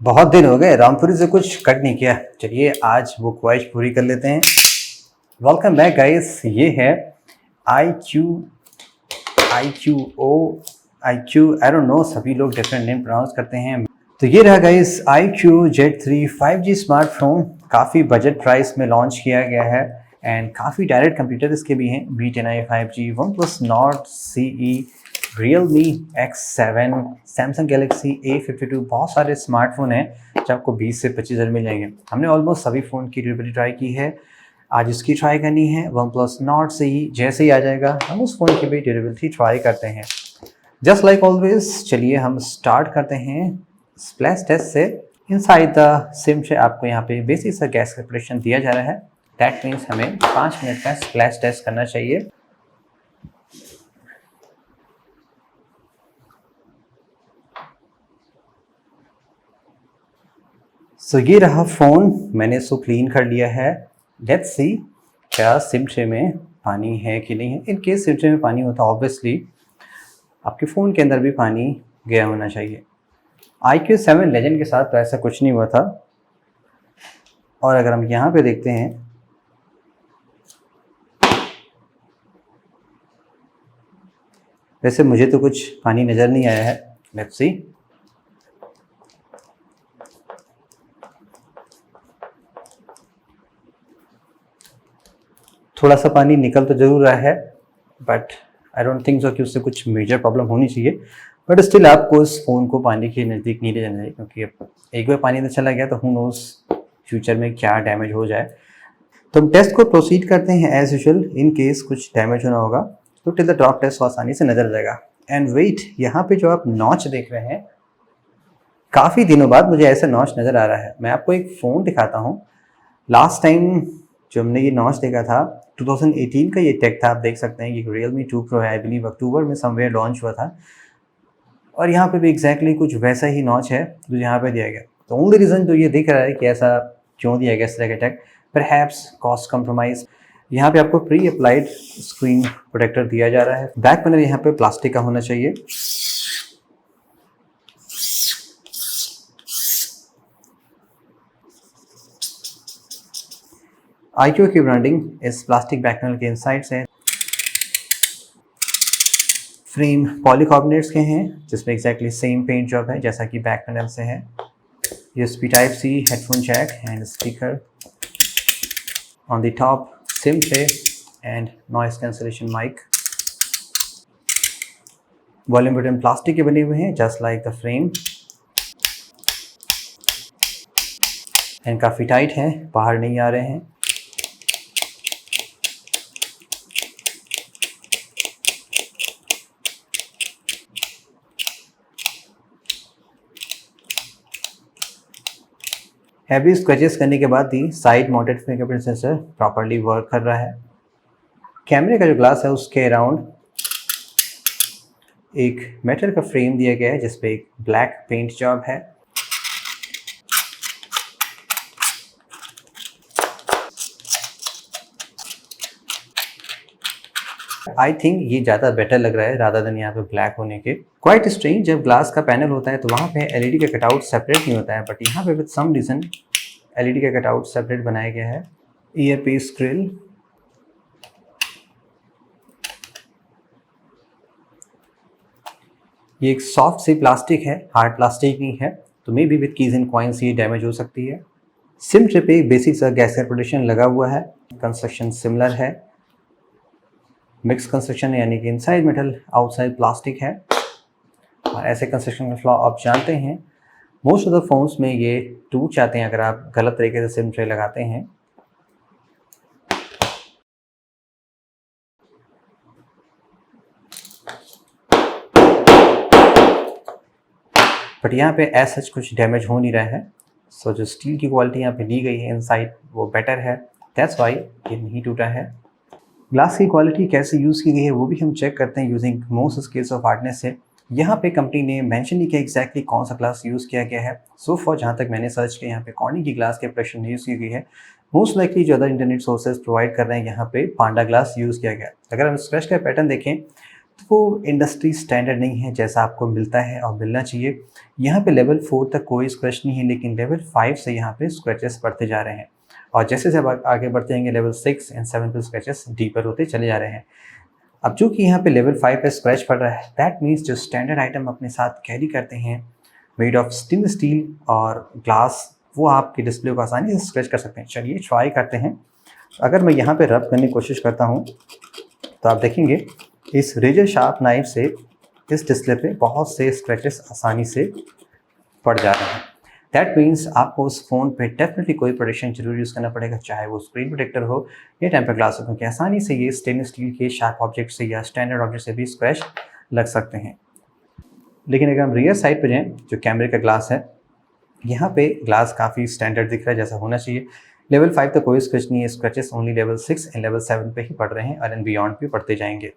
बहुत दिन हो गए रामपुरी से कुछ कट नहीं किया। चलिए आज वो ख्वाहिश पूरी कर लेते हैं। Welcome back guys. ये है iQOO I don't know, सभी लोग डिफरेंट नेम प्रोनाउंस करते हैं। तो ये रहा गाइस iQZ3 5G स्मार्टफोन। काफ़ी बजट प्राइस में लॉन्च किया गया है एंड काफ़ी डायरेक्ट कंप्यूटर इसके भी हैं। V10i 5G, OnePlus Nord CE, Realme X7, Samsung Galaxy A52, बहुत सारे स्मार्टफोन हैं जो आपको 20 से 25 हज़ार मिल जाएंगे। हमने ऑलमोस्ट सभी फ़ोन की ड्यूरेबिलिटी ट्राई की है। आज इसकी ट्राई करनी है। OnePlus Nord CE जैसे ही आ जाएगा हम उस फ़ोन की भी ड्यूरेबिलिटी ट्राई करते हैं। जस्ट लाइक ऑलवेज चलिए हम स्टार्ट करते हैं स्प्लैश टेस्ट से। इनसाइड द सिम से आपको यहाँ पे बेसिक सा गैस कैलकुलेशन दिया जा रहा है। दैट मीन्स हमें 5 मिनट का स्प्लैश टेस्ट करना चाहिए। सो ये रहा फ़ोन, मैंने इसको क्लीन कर लिया है। लेट्स सी क्या सिम ट्रे में पानी है कि नहीं है। इन केस सिम ट्रे में पानी होता ऑब्वियसली आपके फ़ोन के अंदर भी पानी गया होना चाहिए। iQOO 7 लेजेंड के साथ तो ऐसा कुछ नहीं हुआ था। और अगर हम यहाँ पे देखते हैं वैसे मुझे तो कुछ पानी नज़र नहीं आया है। Let's see. थोड़ा सा पानी निकल तो जरूर रहा है but I don't think so कि उससे कुछ मेजर प्रॉब्लम होनी चाहिए। बट स्टिल आपको इस फ़ोन को पानी के नज़दीक नहीं ले जाना चाहिए, क्योंकि अब एक बार पानी अंदर चला गया तो हु नोस फ्यूचर में क्या डैमेज हो जाए। तो हम टेस्ट को प्रोसीड करते हैं एज यूजुअल। इन केस कुछ डैमेज होना होगा तो टिल द ड्रॉप टेस्ट आसानी से नजर आ जाएगा। एंड वेट, यहाँ पे जो आप नॉच देख रहे हैं, काफ़ी दिनों बाद मुझे ऐसा नॉच नज़र आ रहा है। मैं आपको एक फ़ोन दिखाता हूँ। लास्ट टाइम जो हमने ये नॉच देखा था 2018 का ये टेक था। आप देख सकते हैं ये Realme 2 Pro है। आई बिलीव अक्टूबर में समवेयर लॉन्च हुआ था और यहाँ पे भी एग्जैक्टली कुछ वैसा ही नॉच है जो यहाँ पे दिया गया। तो ओनली रीज़न जो ये दिख रहा है कि ऐसा क्यों दिया गया इस तरह का टेक, परहैप्स कॉस्ट कंप्रोमाइज़। यहाँ पे आपको प्री अप्लाइड स्क्रीन प्रोटेक्टर दिया जा रहा है। बैक पैनल यहाँ पे प्लास्टिक का होना चाहिए। iQOO की ब्रांडिंग इस प्लास्टिक बैक पैनल के इनसाइड से। फ्रेम पॉलीकार्बोनेट्स के हैं जिसमें एग्जैक्टली सेम पेंट जॉब है जैसा कि बैक पैनल से है। USB Type-C, headphone jack and speaker on the top, sim tray and noise cancellation mic. Volume button plastic के बने हुए हैं just like the frame and काफ़ी टाइट हैं, बाहर नहीं आ रहे हैं। हैवी स्क्रैचेस करने के बाद ही side mounted fingerprint sensor properly work कर रहा है। कैमरे का जो ग्लास है उसके अराउंड एक मेटल का फ्रेम दिया गया है जिसपे एक ब्लैक पेंट जॉब है। आई थिंक ये ज़्यादा बेटर लग रहा है रादर देन यहाँ पे ब्लैक होने के। क्वाइट स्ट्रेंज, जब ग्लास का पैनल होता है तो वहाँ पे एलईडी का कटआउट सेपरेट नहीं होता है, बट यहाँ पे विद सम रीज़न एलईडी का कटआउट सेपरेट बनाया गया है। ईयर पीस ग्रिल, ये एक सॉफ्ट सी प्लास्टिक है, हार्ड प्लास्टिक नहीं है, तो may be with keys and coins ये डैमेज हो सकती है। सिम ट्रे पे एक बेसिक सा गैस कैलकुलेशन लगा हुआ है। कंस्ट्रक्शन सिमिलर है, मिक्स कंस्ट्रक्शन यानी कि इनसाइड मेटल आउटसाइड प्लास्टिक है। और ऐसे कंस्ट्रक्शन का फ्लॉ आप जानते हैं, मोस्ट ऑफ द फोन्स में ये टूट जाते हैं अगर आप गलत तरीके से सिम ट्रे लगाते हैं। बट यहाँ पे ऐसा कुछ डैमेज हो नहीं रहा है। सो जो स्टील की क्वालिटी यहाँ पे दी गई है इनसाइड वो बेटर है, दैट्स वाई ये नहीं टूटा है। ग्लास की क्वालिटी कैसे यूज़ की गई है वो भी हम चेक करते हैं using most scales of hardness से। यहाँ पे कंपनी ने मेंशन नहीं किया एग्जैक्टली कौन सा ग्लास यूज़ किया गया है। सो फॉर जहाँ तक मैंने सर्च किया यहाँ पे कॉर्निंग की ग्लास के प्रोडक्शन यूज़ की गई है। मोस्ट लाइकली जो अदर इंटरनेट सोर्सेज प्रोवाइड कर रहे हैं यहाँ पे पांडा ग्लास यूज़ किया गया है। अगर हम स्क्रैच का पैटर्न देखें वो इंडस्ट्री स्टैंडर्ड नहीं है जैसा आपको मिलता है और मिलना चाहिए। यहाँ पे लेवल 4 तक कोई स्क्रैच नहीं है, लेकिन लेवल 5 से यहाँ पे स्क्रैचेस बढ़ते जा रहे हैं और जैसे जैसे आगे बढ़ते हैं लेवल 6 एंड 7 पे स्क्रैचेस डीपर होते चले जा रहे हैं। अब जो कि यहाँ पे लेवल 5 पे स्क्रैच पड़ रहा है, दैट मीन्स जो स्टैंडर्ड आइटम अपने साथ कैरी करते हैं मेड ऑफ स्टेनलेस स्टील और ग्लास, वो आपकी डिस्प्ले को आसानी से स्क्रैच कर सकते हैं। चलिए ट्राई करते हैं। अगर मैं यहाँ पे रब करने की कोशिश करता हूँ तो आप देखेंगे इस रेजर शार्प नाइफ से इस डिस्प्ले पे बहुत से स्क्रैचेस आसानी से पड़ जा रहे हैं। दैट मीन्स आपको उस फ़ोन पे डेफिनेटली कोई प्रोटेक्शन जरूर यूज़ करना पड़ेगा, चाहे वो स्क्रीन प्रोटेक्टर हो या टेम्पर ग्लास हो, क्योंकि आसानी से ये स्टेनलेस स्टील के शार्प ऑब्जेक्ट से या स्टैंडर्ड ऑब्जेक्ट से भी स्क्रैच लग सकते हैं। लेकिन अगर हम रियर साइड पे जाएँ, जो कैमरे का ग्लास है, यहाँ पे ग्लास काफ़ी स्टैंडर्ड दिख रहा है जैसा होना चाहिए। लेवल 5 तक कोई स्क्रैच नहीं है, scratches only level 6 and level 7 पे ही पड़ रहे हैं और एंड बियॉन्ड भी पड़ते जाएंगे।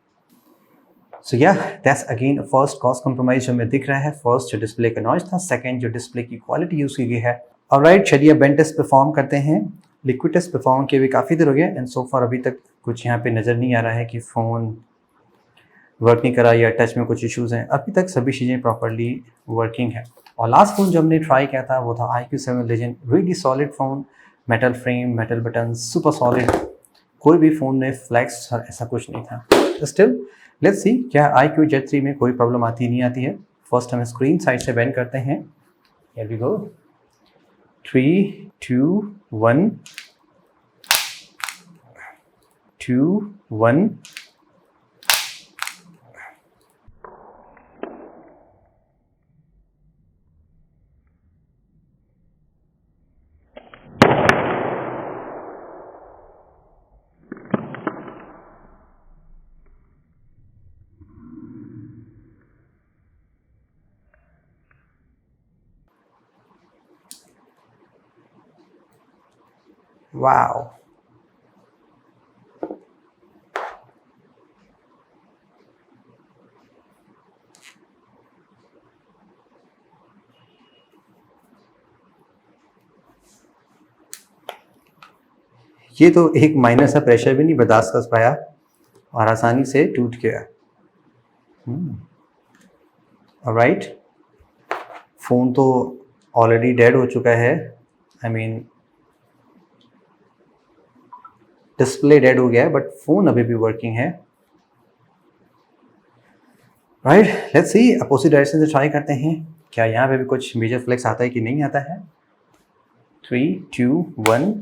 सो या that's again first cost compromise जो हमें दिख रहा है। फर्स्ट जो डिस्प्ले का नॉइज था, सेकंड जो डिस्प्ले की क्वालिटी यूज़ की गई है। ऑलराइट, चलिए बेंच टेस्ट परफॉर्म करते हैं। लिक्विड टेस्ट परफॉर्म किए हुए काफ़ी देर हो गया एंड सो फार अभी तक कुछ यहाँ पे नज़र नहीं आ रहा है कि फ़ोन वर्क नहीं करा या टच में कुछ इश्यूज़ हैं। अभी तक सभी चीज़ें प्रॉपरली वर्किंग है। और लास्ट फ़ोन जो हमने ट्राई किया था वो था iQ7 Legend, really solid phone, metal frame, metal button, super solid, कोई भी फ़ोन में फ्लैक्स ऐसा कुछ नहीं था। स्टिल लेट्स सी क्या iQ Jet 3 में कोई प्रॉब्लम आती नहीं आती है। फर्स्ट हम स्क्रीन साइड से बेंड करते हैं। Here we go, 3 2 1 2 1। वाओ, ये तो एक माइनर सा प्रेशर भी नहीं बर्दाश्त कर पाया और आसानी से टूट गया। ऑलराइट, फ़ोन तो ऑलरेडी डेड हो चुका है, आई मीन डिस्प्ले डेड हो गया है, बट फ़ोन अभी भी वर्किंग है। Right, let's see opposite direction से ट्राई करते हैं क्या यहाँ पे भी कुछ मेजर फ्लेक्स आता है कि नहीं आता है। 3 2 1।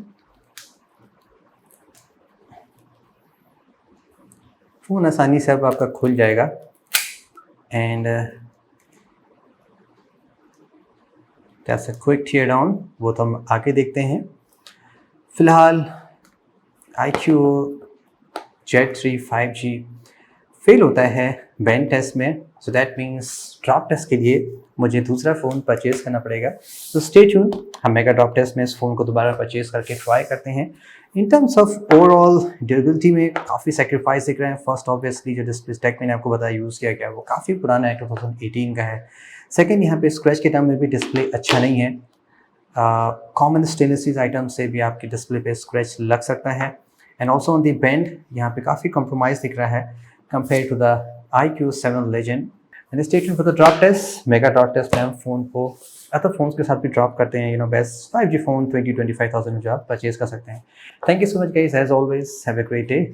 फ़ोन आसानी से अब आपका खुल जाएगा and that's a quick teardown, वो तो हम आगे देखते हैं। फिलहाल iQ Jet 3 5G फेल होता है बेंच टेस्ट में, so that means drop test के लिए मुझे दूसरा फ़ोन परचेज़ करना पड़ेगा। तो स्टे ट्यून, हम मेगा ड्रॉप टेस्ट में इस फ़ोन को दोबारा परचेज़ करके ट्राई करते हैं। In terms of overall durability में काफ़ी सेक्रीफाइस दिख रहे हैं। फर्स्ट ऑब्वियसली जो डिस्प्ले स्टैक मैंने आपको बताया यूज़ किया गया वो काफ़ी पुराना है, 2018 का है। सेकेंड, यहाँ पे स्क्रैच के टर्म में भी डिस्प्ले अच्छा नहीं है। कॉमन स्टेनलेस स्टील आइटम से भी आपकी डिस्प्ले पे स्क्रैच लग सकता है and also on the bend यहाँ पे काफ़ी कॉम्प्रोमाइज़ दिख रहा है compared to the iQ7 Legend। And stay tuned for the drop test, mega drop test में हम फ़ोन को अदर फोन्स के साथ भी ड्रॉप करते हैं। बेस्ट 5G फ़ोन 20-25,000 में जो आप परचेज कर सकते हैं। Thank you so much guys, as always have a great day.